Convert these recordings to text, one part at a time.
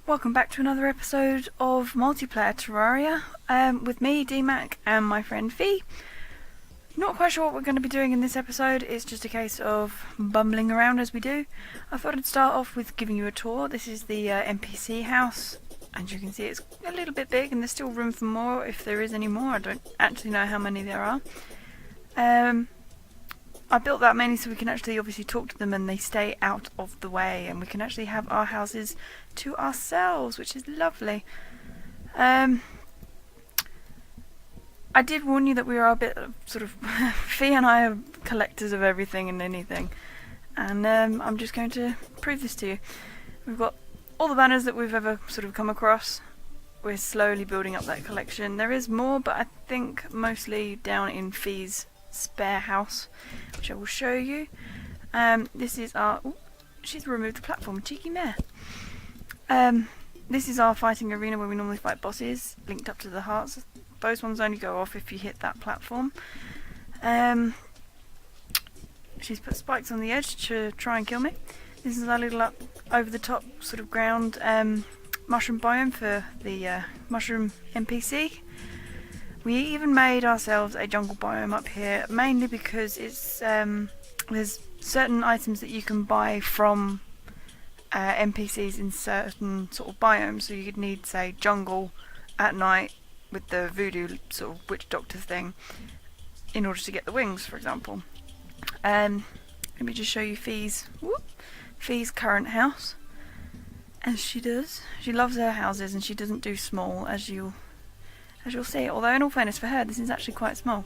Welcome back to another episode of Multiplayer Terraria with me, DMAC, and my friend Fee. Not quite sure what we're going to be doing in this episode. It's just a case of bumbling around as we do. I thought I'd start off with giving you a tour. This is the NPC house. As you can see, it's a little bit big and there's still room for more if there is any more. I don't actually know how many there are. I built that mainly so we can actually obviously talk to them and they stay out of the way, and we can actually have our houses to ourselves, which is lovely. I did warn you that we are a bit sort of Fee and I are collectors of everything and anything, and I'm just going to prove this to you. We've got all the banners that we've ever sort of come across. We're slowly building up that collection. There is more, but I think mostly down in Fee's spare house, which I will show you. This is our... Ooh, she's removed the platform, cheeky mare. This is our fighting arena where we normally fight bosses, linked up to the hearts. Those ones only go off if you hit that platform. She's put spikes on the edge to try and kill me. This is our little up over the top sort of ground mushroom biome for the mushroom NPC. We even made ourselves a jungle biome up here, mainly because it's there's certain items that you can buy from NPCs in certain sort of biomes. So you'd need, say, jungle at night with the voodoo sort of witch doctor thing in order to get the wings, for example. Let me just show you Fee's current house. As she does, she loves her houses and she doesn't do small, as you'll see, although in all fairness for her this is actually quite small.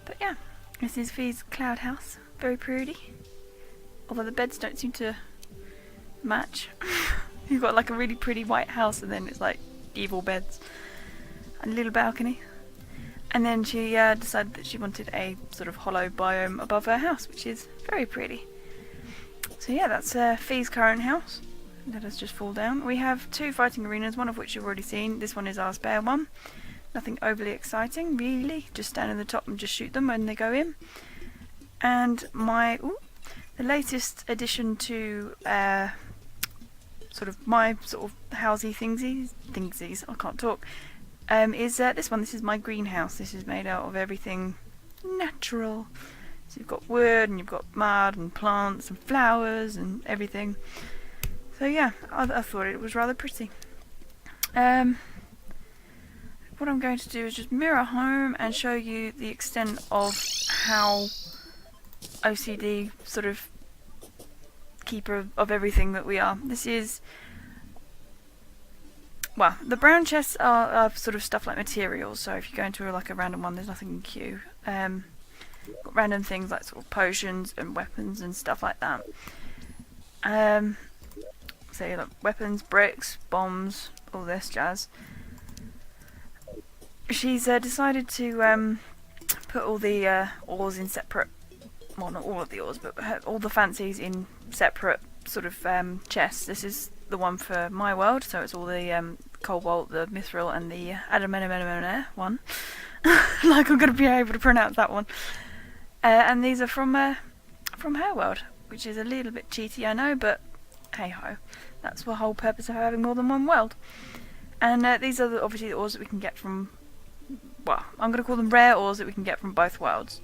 But yeah, this is Fee's cloud house, very pretty, although the beds don't seem to match. You've got like a really pretty white house and then it's like evil beds and a little balcony. And then she decided that she wanted a sort of hollow biome above her house, which is very pretty. So yeah, that's Fee's current house. Let us just fall down. We have two fighting arenas, one of which you've already seen. This one is our spare one. Nothing overly exciting, really. Just stand in the top and just shoot them when they go in. And the latest addition to sort of my sort of housey thingsies, I can't talk, is this one. This is my greenhouse. This is made out of everything natural. So you've got wood and you've got mud and plants and flowers and everything. So yeah, I thought it was rather pretty. What I'm going to do is just mirror home and show you the extent of how OCD sort of keeper of everything that we are. This is... Well, the brown chests are sort of stuff like materials, so if you go into like a random one, there's nothing in queue. Got random things like sort of potions and weapons and stuff like that. So like weapons, bricks, bombs, all this jazz. She's decided to put all the ores in separate, well, not all of the ores, but all the fancies in separate sort of chests. This is the one for my world, so it's all the cobalt, the mithril, and the adamantine one. Like I'm going to be able to pronounce that one. And these are from her world, which is a little bit cheaty, I know, but hey ho, that's the whole purpose of having more than one world. And these are obviously the ores that we can get from, well, I'm going to call them rare ores that we can get from both worlds.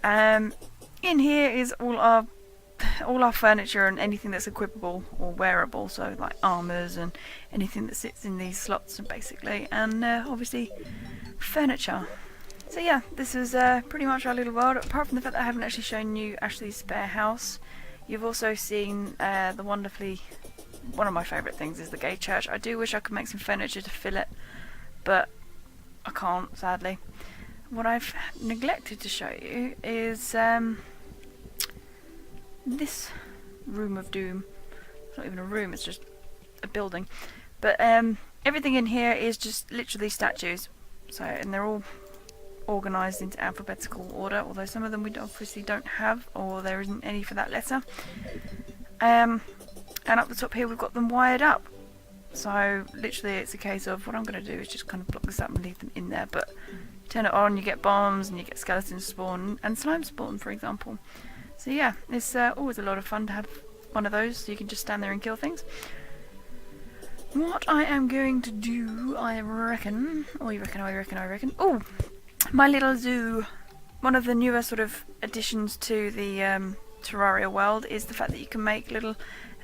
In here is all our furniture and anything that's equipable or wearable, so like armours and anything that sits in these slots, basically, and obviously furniture. So yeah, this is pretty much our little world, apart from the fact that I haven't actually shown you Ashley's spare house. You've also seen one of my favourite things is the gay church. I do wish I could make some furniture to fill it, but I can't, sadly. What I've neglected to show you is this room of doom. It's not even a room, it's just a building. But everything in here is just literally statues. So, and they're all organised into alphabetical order, although some of them we obviously don't have, or there isn't any for that letter. And up the top here we've got them wired up. So literally it's a case of what I'm going to do is just kind of block this up and leave them in there, but turn it on, you get bombs and you get skeletons spawn and slime spawn, for example. So yeah, it's always a lot of fun to have one of those so you can just stand there and kill things. What I am going to do, I reckon... Oh, you reckon, I reckon... Oh! My little zoo. One of the newer sort of additions to the Terraria world is the fact that you can make little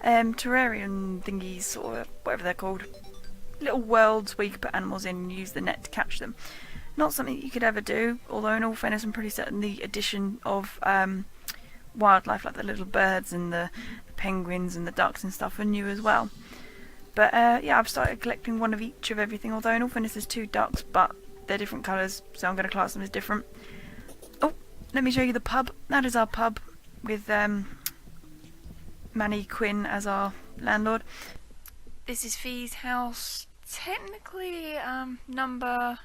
terrarium thingies, or whatever they're called. Little worlds where you can put animals in and use the net to catch them. Not something that you could ever do, although in all fairness I'm pretty certain the addition of wildlife, like the little birds and the penguins and the ducks and stuff, are new as well. But yeah, I've started collecting one of each of everything, although in all fairness there's 2 ducks, but they're different colours, so I'm going to class them as different. Oh, let me show you the pub. That is our pub, with Manny Quinn as our landlord. This is Fee's house. Technically, number...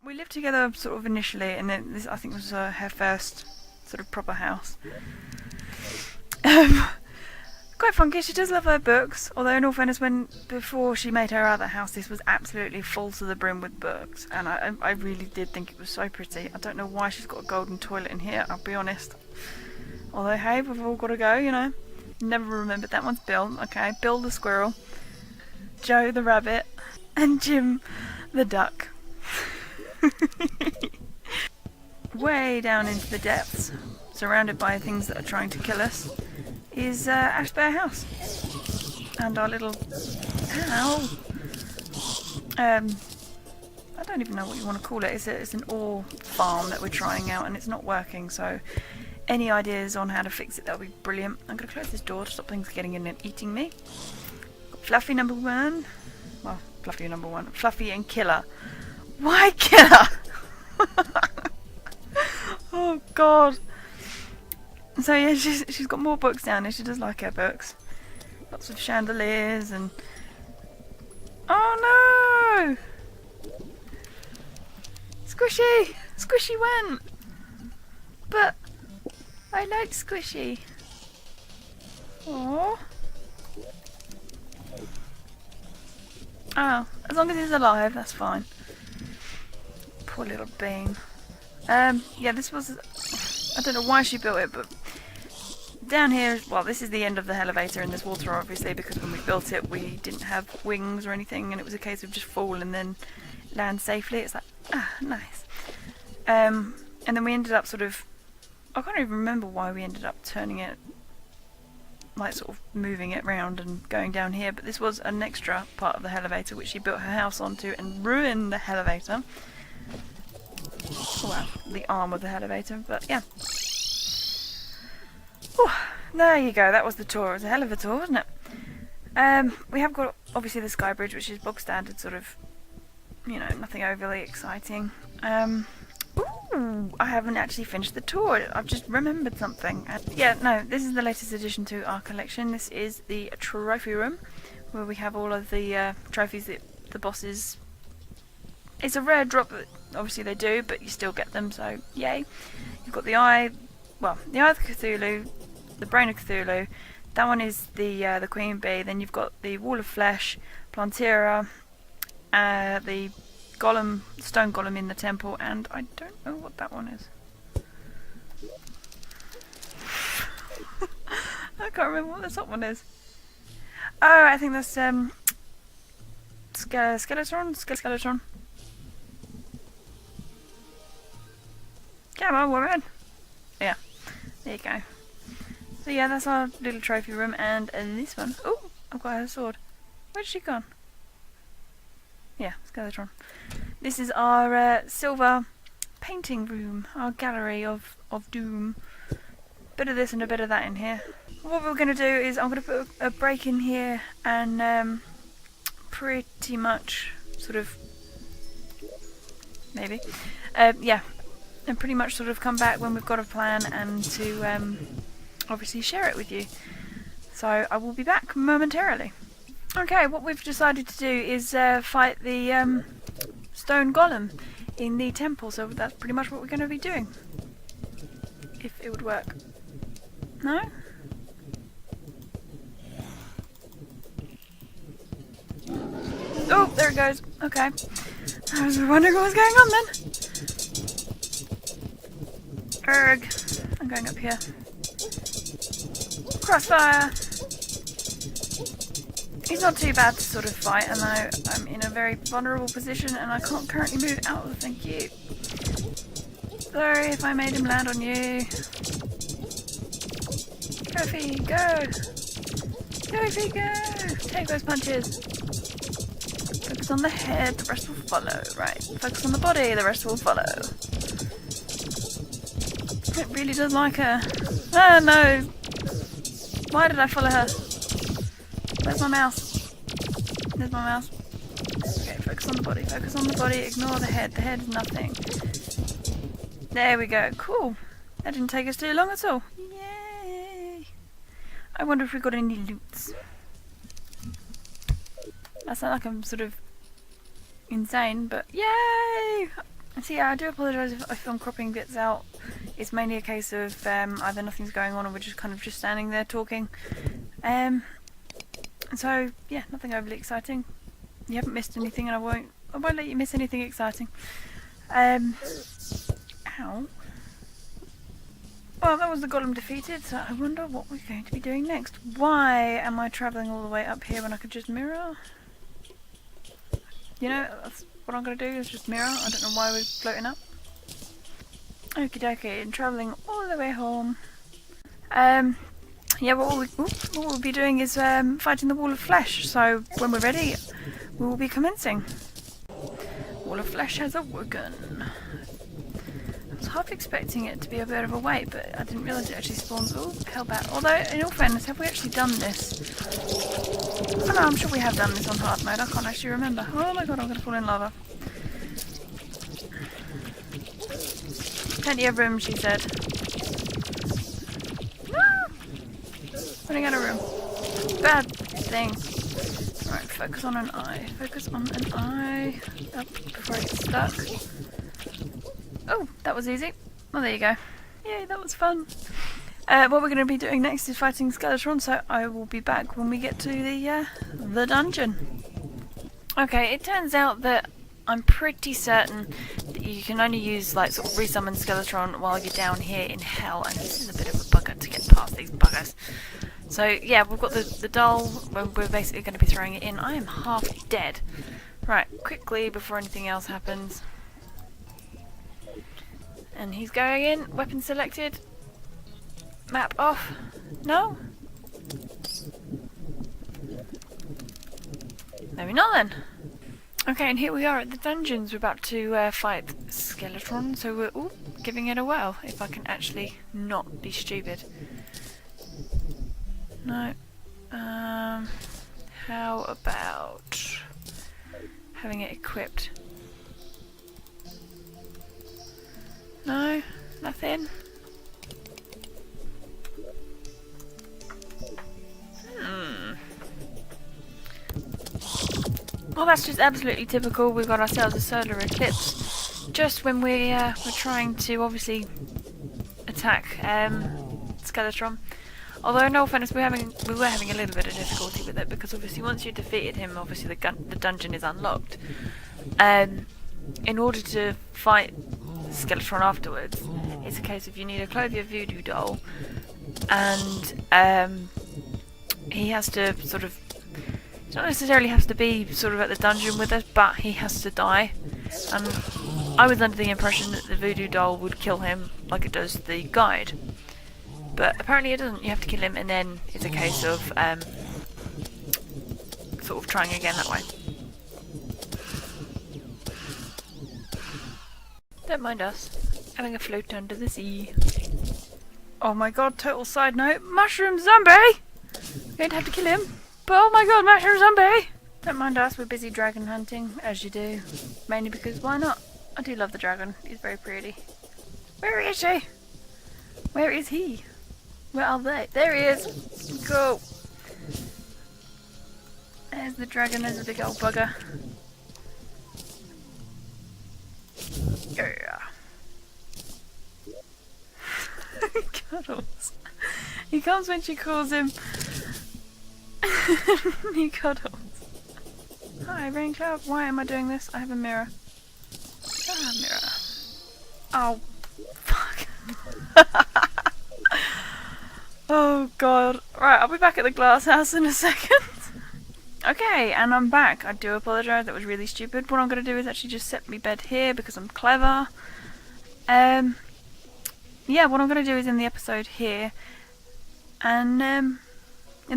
We lived together sort of initially, and then this, I think, was her first sort of proper house. Quite funky. She does love her books, although in all fairness, before she made her other house, this was absolutely full to the brim with books, and I really did think it was so pretty. I don't know why she's got a golden toilet in here, I'll be honest. Although, hey, we've all got to go, you know. Never remembered that one's Bill. Okay, Bill the squirrel, Joe the rabbit, and Jim the duck. Way down into the depths, surrounded by things that are trying to kill us, is Ash Bear House. And our little... Ow! I don't even know what you want to call it. It's an ore farm that we're trying out, and it's not working, so any ideas on how to fix it, that would be brilliant. I'm going to close this door to stop things getting in and eating me. Got Fluffy number 1. Well, Fluffy number 1. Fluffy and Killer. Why Killer? Oh god. So yeah, she's got more books down there. She does like her books. Lots of chandeliers and... Oh no! Squishy! Squishy went! But I like Squishy. Aww. Oh, as long as he's alive, that's fine. Poor little bean. Yeah, this was... I don't know why she built it, but down here, well, this is the end of the elevator and there's water obviously, because when we built it we didn't have wings or anything, and it was a case of just fall and then land safely. It's like, ah, nice. And then we ended up sort of... I can't even remember why we ended up turning it, like sort of moving it round and going down here, but this was an extra part of the elevator which she built her house onto and ruined the elevator. Well, the arm of the elevator, but yeah. Whew, there you go, that was the tour. It was a hell of a tour, wasn't it? We have got obviously the sky bridge, which is bog standard, sort of, you know, nothing overly exciting. Ooh, I haven't actually finished the tour. I've just remembered something. Yeah, no, this is the latest addition to our collection. This is the trophy room, where we have all of the trophies that the bosses... It's a rare drop that obviously they do, but you still get them, so yay. You've got the eye, well, the Eye of Cthulhu, the Brain of Cthulhu. That one is the Queen Bee. Then you've got the Wall of Flesh, Plantera, the Golem, Stone Golem in the temple, and I don't know what that one is. I can't remember what the top one is. Oh, I think that's Skeleton. Come on, woman. Yeah, there you go. So yeah, that's our little trophy room, and this one. Oh, I've got her sword. Where's she gone? Yeah, Skeleton. This is our silver painting room, our gallery of doom. Bit of this and a bit of that in here. What we're going to do is I'm going to put a break in here and pretty much sort of, maybe, yeah, and pretty much sort of come back when we've got a plan and to obviously share it with you. So I will be back momentarily. Okay, what we've decided to do is fight the stone golem in the temple, so that's pretty much what we're going to be doing. If it would work. No? Oh, there it goes. Okay. I was wondering what was going on then. Erg. I'm going up here. Crossfire. He's not too bad to sort of fight, and I'm in a very vulnerable position and I can't currently move out. Thank you. Sorry if I made him land on you. Go Fee, go! Go Fee, go! Take those punches. Focus on the head, the rest will follow. Right, focus on the body, the rest will follow. It really does like her. Oh no! Why did I follow her? Where's my mouse? There's my mouse. Okay, focus on the body, focus on the body, ignore the head. The head is nothing. There we go, cool. That didn't take us too long at all. Yay! I wonder if we got any loots. I sound like I'm sort of insane, but yay! So yeah, I do apologise if I'm cropping bits out. It's mainly a case of either nothing's going on or we're just kind of just standing there talking. So yeah, nothing overly exciting. You haven't missed anything, and I won't let you miss anything exciting. Ow. Well, that was the golem defeated, so I wonder what we're going to be doing next. Why am I travelling all the way up here when I could just mirror? You know, that's what I'm going to do, is just mirror. I don't know why we're floating up. Okie dokie, and travelling all the way home. Yeah, what we'll be doing is fighting the wall of flesh, so when we're ready, we will be commencing. Wall of flesh has awoken. I was half expecting it to be a bit of a wait, but I didn't realise it actually spawns. Oh, hell back. Although, in all fairness, have we actually done this? Oh no, I'm sure we have done this on hard mode. I can't actually remember. Oh my god, I'm going to fall in lava. Plenty of room, she said. No! Running out of room. Bad thing. Right, focus on an eye. Focus on an eye. Up before it's stuck. Oh, that was easy. Well, there you go. Yay, that was fun. What we're going to be doing next is fighting Skeletron, so I will be back when we get to the dungeon. Okay, it turns out that I'm pretty certain that you can only use like sort of resummon Skeletron while you're down here in hell, and this is a bit of a bugger to get past these buggers. So yeah, we've got the doll, we're basically going to be throwing it in. I am half dead. Right, quickly before anything else happens. And he's going in, weapon selected. Map off. No? Maybe not then. Okay, and here we are at the dungeons. We're about to fight Skeletron, so we're giving it a whirl, if I can actually not be stupid. No. How about having it equipped? No? Nothing? Well, that's just absolutely typical. We've got ourselves a solar eclipse just when we're trying to obviously attack Skeletron. Although in all fairness, we were having a little bit of difficulty with it, because obviously once you defeated him, obviously the dungeon is unlocked. In order to fight Skeletron afterwards, it's a case of you need a Clothier Voodoo doll, and he has to sort of, not necessarily has to be sort of at the dungeon with us, but he has to die. And I was under the impression that the voodoo doll would kill him like it does the guide, but apparently it doesn't. You have to kill him, and then it's a case of sort of trying again that way. Don't mind us having a float under the sea. Oh my god, total side note, mushroom zombie! I'm going to have to kill him. But oh my god, mushroom zombie! Don't mind us, we're busy dragon hunting, as you do. Mainly because why not? I do love the dragon, he's very pretty. Where is she? Where is he? Where are they? There he is! Go! There's the dragon, there's a big old bugger. Yeah. He cuddles. He comes when she calls him. He cuddles. Hi, Rain Cloud. Why am I doing this? I have a mirror. Ah, mirror. Oh, fuck. Oh, God. Right, I'll be back at the glass house in a second. Okay, and I'm back. I do apologise, that was really stupid. What I'm going to do is actually just set my bed here because I'm clever. Yeah, what I'm going to do is end the episode here. And in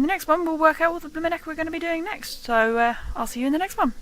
the next one we'll work out what the blooming heck we're going to be doing next. So I'll see you in the next one.